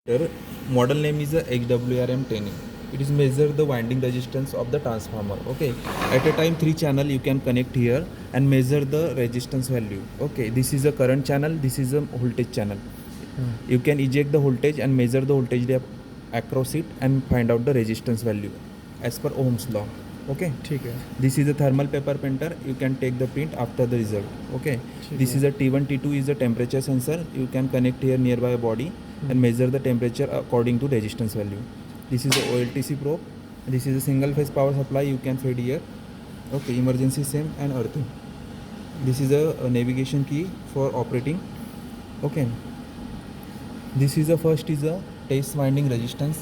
Model name is a HWRM10. It is measure the winding resistance of the transformer. Okay, at a time 3 channel you can connect here and measure the resistance value. Okay, this is a current channel, this is a voltage channel. You can eject the voltage and measure the voltage across it and find out the resistance value as per Ohm's law. Okay, ठीक है. this is a thermal paper printer. You can take the print after the result. Okay, this is a T1 T2 is a temperature sensor. You can connect here nearby a body and measure the temperature according to resistance value. This is a OLTC probe. This is a single phase power supply. You can feed here. Okay, emergency SIM and earthing. This is a navigation key for operating. Okay, this is a first is a test winding resistance.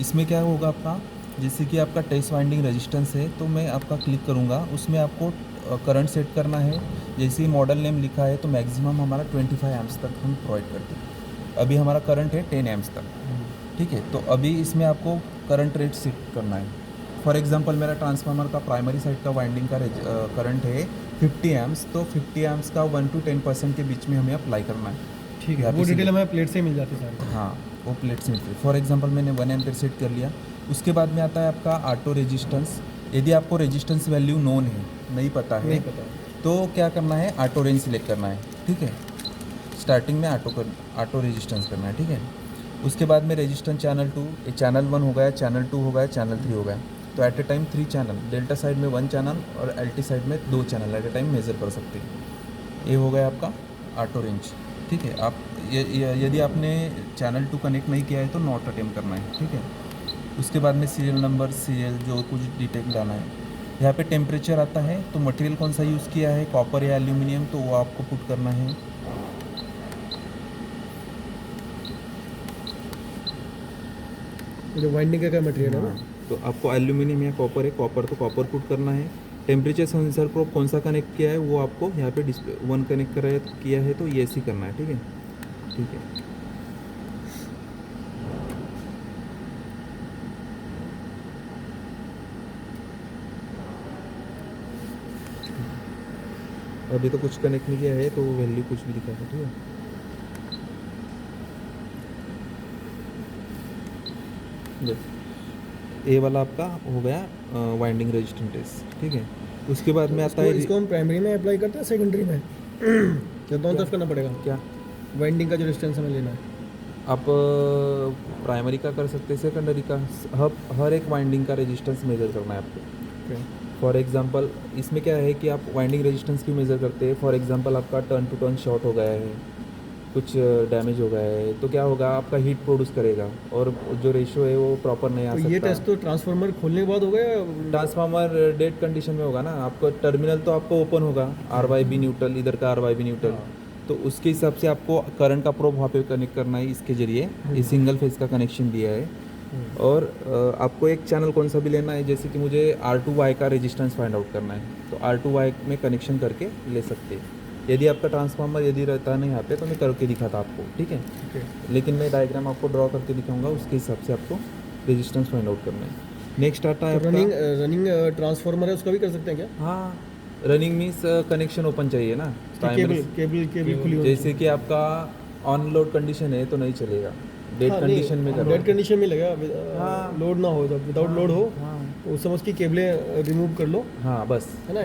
इसमें क्या होगा आपका, जैसे कि आपका test winding resistance है तो मैं आपका क्लिक करूँगा, उसमें आपको करंट सेट करना है. जैसे ही मॉडल नेम लिखा है तो मैक्सिमम हमारा 25 एम्प्स तक हम प्रोवाइड करते हैं. अभी हमारा करंट है 10 एम्प्स तक. ठीक है, तो अभी इसमें आपको करंट रेट सेट करना है. फॉर एग्जांपल मेरा ट्रांसफार्मर का प्राइमरी साइड का वाइंडिंग का करंट है 50 एम्प्स, तो 50 एम्प्स का 1 to 10% के बीच में हमें अप्लाई करना है. ठीक है, वो डिटेल हमें प्लेट से ही मिल जाती है सारी. हाँ, वो प्लेट से मिलती है. फॉर एग्जांपल मैंने 1 एम्पियर सेट कर लिया. उसके बाद में आता है आपका ऑटो रेजिस्टेंस. यदि आपको रेजिस्टेंस वैल्यू नोन है, नहीं पता है, तो क्या करना है, ऑटो रेंज सिलेक्ट करना है. ठीक है, स्टार्टिंग में ऑटो रेजिस्टेंस करना है. ठीक है, उसके बाद में रेजिस्टेंस चैनल 2, चैनल 1 हो गया, चैनल 2 हो गया, चैनल 3 हो गया. तो at a time 3 channel, delta side में 1 चैनल और एल्टी साइड में 2 channel at a time measure कर सकते हैं. ये हो गया आपका ऑटो रेंज. ठीक है, आप यदि आपने चैनल 2 कनेक्ट नहीं किया है तो नॉट अटेम्प्ट करना है. ठीक है, उसके बाद में सीरियल नंबर, सीरियल जो कुछ डिटेल डालना है. यहाँ पे टेम्परेचर आता है, तो मटेरियल कौन सा यूज़ किया है, कॉपर या एल्यूमिनियम, तो वो आपको पुट करना है. जो वाइंडिंग का मटेरियल है ना, तो आपको एल्यूमिनियम या कॉपर है, कॉपर तो कॉपर पुट करना है. टेम्परेचर सेंसर प्रोब कौन सा कनेक्ट किया है वो आपको यहाँ पे डिस्प्ले 1 कनेक्ट किया है तो ये ऐसे करना है. ठीक है, ठीक है. अभी तो कुछ कनेक्ट नहीं किया है तो वैल्यू कुछ भी दिखा है. ठीक है, ए वाला आपका हो गया वाइंडिंग रेजिस्टेंस टेस्ट. ठीक है, उसके बाद में आता है, इसको हम प्राइमरी में अप्लाई करते हैं सेकेंडरी में, या दोनों तरफ करना पड़ेगा? क्या वाइंडिंग का जो रेजिस्टेंस हमें लेना है, आप प्राइमरी का कर सकते हैं, सेकेंडरी का. हर एक वाइंडिंग का रेजिस्टेंस मेजर करना है आपको. फॉर एग्जांपल इसमें क्या है कि आप वाइंडिंग रेजिस्टेंस क्यों मेज़र करते हैं. फॉर एग्जांपल आपका टर्न टू टर्न शॉर्ट हो गया है, कुछ डैमेज हो गया है, तो क्या होगा, आपका हीट प्रोड्यूस करेगा और जो रेशियो है वो प्रॉपर नहीं आ सकता. ये टेस्ट तो ट्रांसफार्मर खोलने के बाद होगा या ट्रांसफार्मर डेड कंडीशन में होगा ना. आपको टर्मिनल तो आपको ओपन होगा, RYB न्यूट्रल, इधर का RYB न्यूट्रल, तो उसके हिसाब से आपको करंट का प्रोब वहाँ पे कनेक्ट करना है. इसके जरिए ये सिंगल फेज का कनेक्शन दिया है. और आपको एक चैनल कौन सा भी लेना है, जैसे कि मुझे R2Y का रेजिस्टेंस फाइंड आउट करना है, तो R2Y में कनेक्शन करके ले सकते हैं. यदि आपका ट्रांसफार्मर यदि रहता नहीं यहाँ पे तो मैं करके दिखाता आपको. ठीक है, लेकिन मैं डायग्राम आपको ड्रॉ करके दिखाऊंगा, उसके हिसाब से आपको रेजिस्टेंस फाइंड आउट करना है. नेक्स्ट आता है रनिंग ट्रांसफार्मर है, उसका भी कर सकते हैं क्या? हाँ, रनिंग मीन्स कनेक्शन ओपन चाहिए ना. केबल खुली, जैसे कि आपका ऑन लोड कंडीशन है तो नहीं चलेगा, डेड कंडीशन में करो. डेड कंडीशन में लगा, हाँ, लोड ना हो, जब विदाउट लोड हो, हाँ, उस समय उसकी केबलें रिमूव कर लो. हाँ बस, है ना.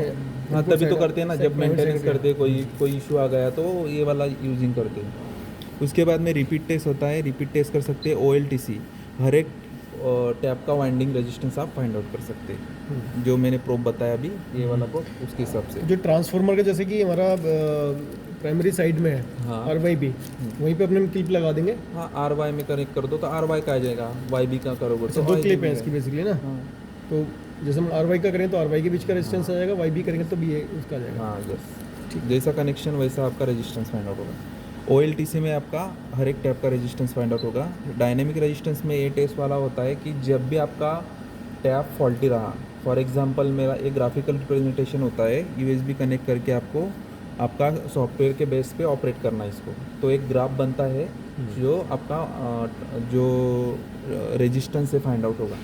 हाँ, तभी तो करते हैं ना, जब मेंटेनेंस करते हैं, कोई इशू आ गया तो ये वाला यूजिंग करते हैं. उसके बाद में रिपीट टेस्ट होता है. रिपीट टेस्ट कर सकते हैं OLTC. हर एक टैप का वाइंडिंग रेजिस्टेंस आप फाइंड आउट कर सकते हैं. जो मैंने प्रोब बताया अभी, ये वाला प्रोब, उसके हिसाब से. जो ट्रांसफार्मर का जैसे कि हमारा प्राइमरी साइड में है, हाँ, RYB, वहीं पे अपने क्लिप लगा देंगे. हाँ, RY में कनेक्ट कर दो तो RY का आ जाएगा, YB का करोगे तो 2 क्लिप है इसकी बेसिकली ना. हाँ, तो जैसे हम RY का करें तो RY के बीच का रेजिस्टेंस आ जाएगा, YB करेंगे तो भी उसका आ जाएगा. हाँ, यस. जैसा कनेक्शन वैसा आपका रेजिस्टेंस फाइंड आउट होगा. OLTC में आपका हर एक टैप का रेजिस्टेंस फाइंड आउट होगा. डायनेमिक रेजिस्टेंस में ये टेस्ट वाला होता है कि जब भी आपका टैप फॉल्टी रहा, फॉर एग्जांपल मेरा एक ग्राफिकल रिप्रेजेंटेशन होता है, USB कनेक्ट करके आपको आपका सॉफ्टवेयर के बेस पे ऑपरेट करना है इसको. तो एक ग्राफ बनता है जो आपका जो रेजिस्टेंस से फाइंड आउट होगा.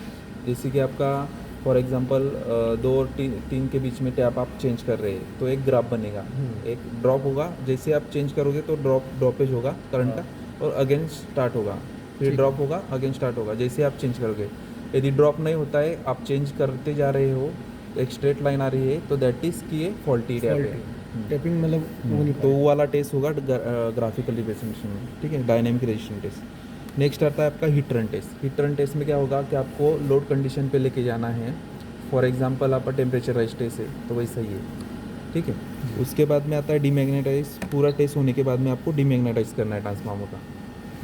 जैसे कि आपका फॉर एग्जांपल 2 और 3 के बीच में टैप आप चेंज कर रहे हैं तो एक ग्राफ बनेगा, एक ड्रॉप होगा. जैसे आप चेंज करोगे तो ड्रॉपेज होगा करंट का, और अगेन स्टार्ट होगा. फिर ड्रॉप होगा, अगेन स्टार्ट होगा, जैसे आप चेंज करोगे। यदि ड्रॉप नहीं होता है, आप चेंज करते जा रहे हो, एक स्ट्रेट लाइन आ रही है, तो दैट इज़ कि ये फॉल्टी टैप है। टैपिंग मतलब वो नहीं तो वो वाला टेस्ट होगा ग्राफिकल रिप्रेजेंटेशन में, ठीक है, डायनेमिक रेजिस्टेंस टेस्ट। नेक्स्ट आता है आपका heat run test. Heat run test में क्या होगा कि आपको लोड कंडीशन पे लेके जाना है। फॉर एग्जांपल आपका टेम्परेचराइज टेस्ट है, तो वैसा ही है, ठीक है। उसके बाद में आता है डीमैग्नेटाइज। पूरा टेस्ट होने के बाद में आपको डीमैग्नेटाइज करना है ट्रांसफार्मर का।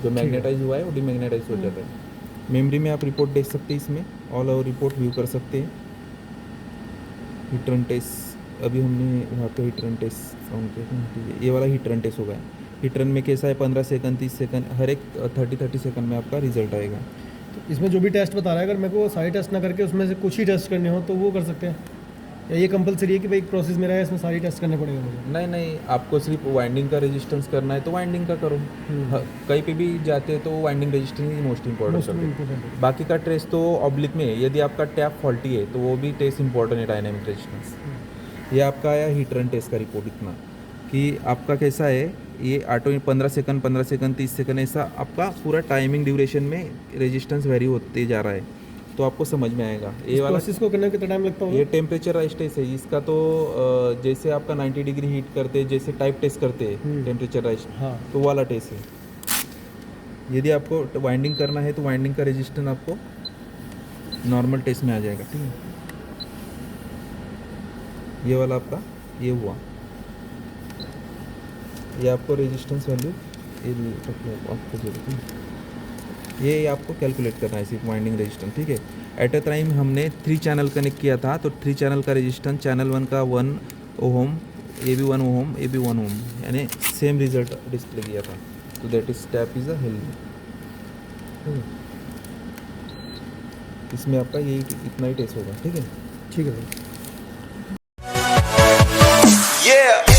जो मैग्नेटाइज हुआ है वो डीमैग्नेटाइज हो जाता है। मेमोरी में आप रिपोर्ट देख सकते हैं, इसमें ऑल ओवर रिपोर्ट व्यू कर सकते हैं। हीट रन टेस्ट अभी हमने वहाँ पे हीट रन टेस्ट फाउंड किया था, ठीक है। ये वाला हीट रन टेस्ट होगा। हीट रन में कैसा है, 15 सेकंड 30 सेकंड, हर एक 30 सेकंड में आपका रिजल्ट आएगा। तो इसमें जो भी टेस्ट बता रहा है, अगर मेरे को सारे टेस्ट ना करके उसमें से कुछ ही टेस्ट करने हो तो वो कर सकते हैं, या ये कंपलसरी है कि भाई एक प्रोसेस मेरा है, इसमें सारी टेस्ट करने पड़ेगा मुझे? नहीं नहीं, आपको सिर्फ वाइंडिंग का रेजिस्टेंस करना है तो वाइंडिंग का करो। कहीं पे भी जाते हैं तो वाइंडिंग रेजिस्टेंस ही मोस्ट इंपॉर्टेंट करते हैं। इम्पोर्टेंट बाकी का टेस्ट तो ऑब्लिक में है। यदि आपका टैप फॉल्टी है तो वो भी टेस्ट इंपॉर्टेंट है, डायनेमिक रेजिस्टेंस। ये आपका आया हीट रन टेस्ट का रिपोर्ट, इतना कि आपका कैसा है। ये ऑटो 15 सेकंड 30 सेकंड ऐसा आपका पूरा टाइमिंग ड्यूरेशन में रेजिस्टेंस वेरी होते जा रहा है, तो आपको समझ में आएगा। ये वाला प्रोसेस को करने में कितना टाइम लगता होगा? ये टेम्परेचर टेस्ट है इसका। तो जैसे आपका 90 डिग्री हीट करते हैं, जैसे टाइप टेस्ट करते हैं टेम्परेचर हाँ। तो वो वाला टेस्ट है। यदि आपको वाइंडिंग करना है तो वाइंडिंग का रेजिस्टेंस आपको नॉर्मल टेस्ट में आ जाएगा, ठीक है। ये वाला आपका ये हुआ, ये आपको रेजिस्टेंस वैल्यू ये भी आपको जरूरत है। ये आपको कैलकुलेट करना है सिर्फ वाइंडिंग रेजिस्टेंस, ठीक है। एट अ टाइम हमने 3 चैनल कनेक्ट किया था, तो 3 चैनल का रेजिस्टेंस, चैनल 1 का 1 ओम, ए भी 1 ओम, ए भी 1 ओम, यानी सेम रिजल्ट डिस्प्ले किया था। तो that is tap is a healthy. इसमें आपका यही इतना ही टेस्ट होगा, ठीक है। ठीक है भाई। Yeah.